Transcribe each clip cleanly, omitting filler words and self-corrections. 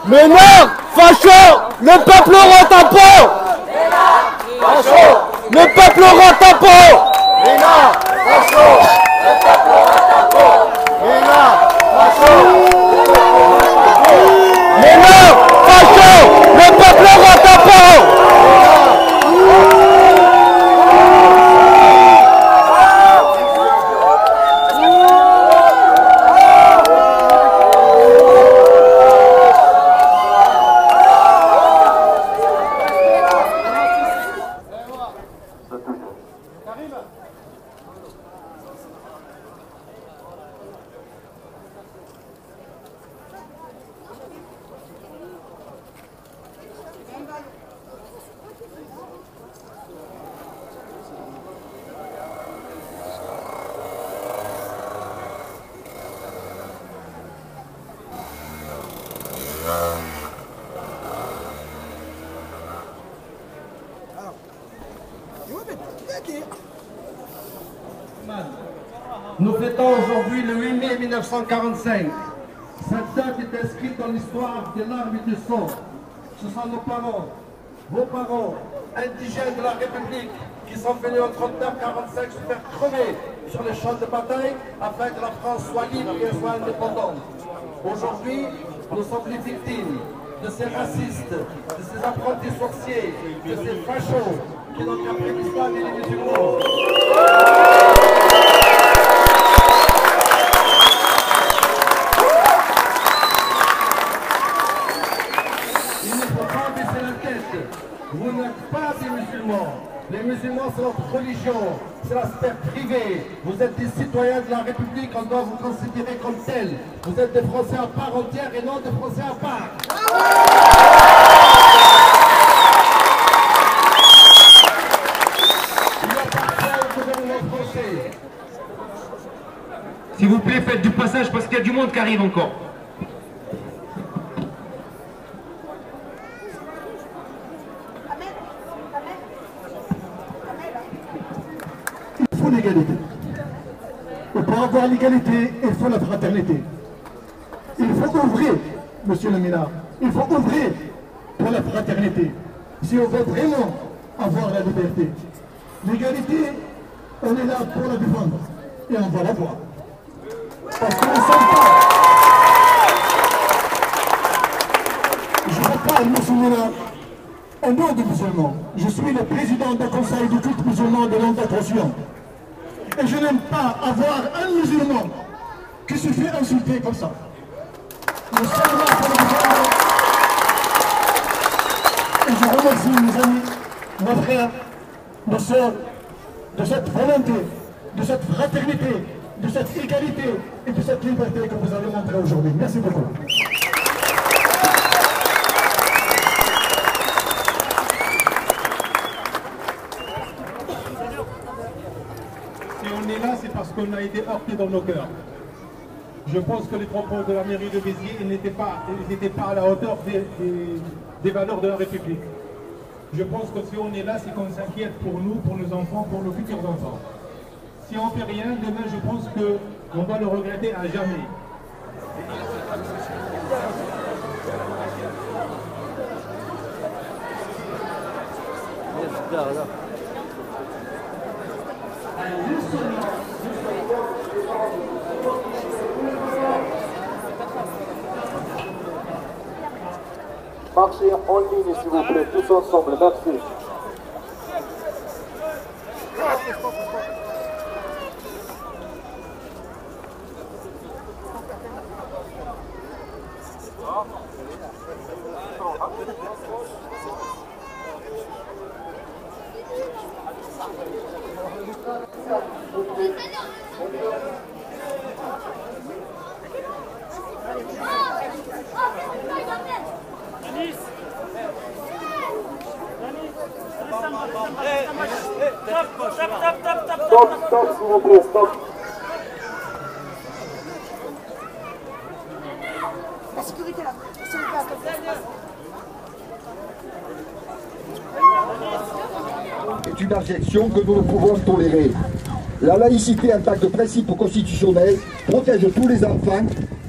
Mais non, facho, le peuple aura ta peau. Facho, le peuple aura ta peau. Mais non, facho, le peuple aura ta peau. Mais non, facho, mais non, facho, le peuple aura ta peau. Nous fêtons aujourd'hui le 8 mai 1945. Cette date est inscrite dans l'histoire des larmes et du sang. Ce sont nos parents, vos parents, indigènes de la République, qui sont venus en 39-45 se faire crever sur les champs de bataille afin que la France soit libre et soit indépendante. Aujourd'hui, nous sommes les victimes de ces racistes, de ces apprentis sorciers, de ces fachos qui n'ont qu'appris l'islam et les musulmans. Vous n'êtes pas des musulmans. Les musulmans, c'est notre religion, c'est la sphère privée. Vous êtes des citoyens de la République, on doit vous considérer comme tels. Vous êtes des Français à part entière et non des Français à part. Il appartient au gouvernement français. S'il vous plaît, faites du passage parce qu'il y a du monde qui arrive encore. Il faut l'égalité. Et pour avoir l'égalité, il faut la fraternité. Il faut ouvrir, monsieur le Minard, il faut ouvrir pour la fraternité. Si on veut vraiment avoir la liberté. L'égalité, on est là pour la défendre. Et on va l'avoir. Parce que nous ne sommes pas... Je ne parle, monsieur Minard, au nom des musulmans. Je suis le président du conseil du culte musulman de l'Andatation. Et je n'aime pas avoir un musulman qui se fait insulter comme ça. Nous sommes là pour le défendre. Et je remercie mes amis, nos frères, nos sœurs, de cette volonté, de cette fraternité, de cette égalité et de cette liberté que vous avez montré aujourd'hui. Merci beaucoup. Si on est là, c'est parce qu'on a été heurté dans nos cœurs. Je pense que les propos de la mairie de Béziers, ils n'étaient pas à la hauteur des valeurs de la République. Je pense que si on est là, c'est qu'on s'inquiète pour nous, pour nos enfants, pour nos futurs enfants. Si on ne fait rien, demain, je pense qu'on va le regretter à jamais. Marchez en ligne, s'il vous plaît, tous ensemble. Merci. Stop, s'il vous plaît, stop. La sécurité là, s'il vous plaît. C'est une injection que nous ne pouvons tolérer. La laïcité en tant que principe constitutionnel protège tous les enfants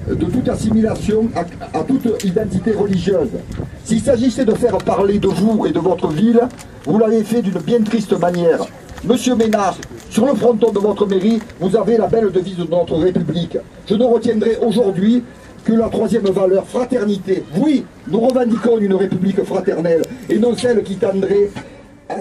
de toute assimilation à toute identité religieuse. S'il s'agissait de faire parler de vous et de votre ville, vous l'avez fait d'une bien triste manière. Monsieur Ménard, sur le fronton de votre mairie, vous avez la belle devise de notre République. Je ne retiendrai aujourd'hui que la troisième valeur, fraternité. Oui, nous revendiquons une République fraternelle et non celle qui tendrait à...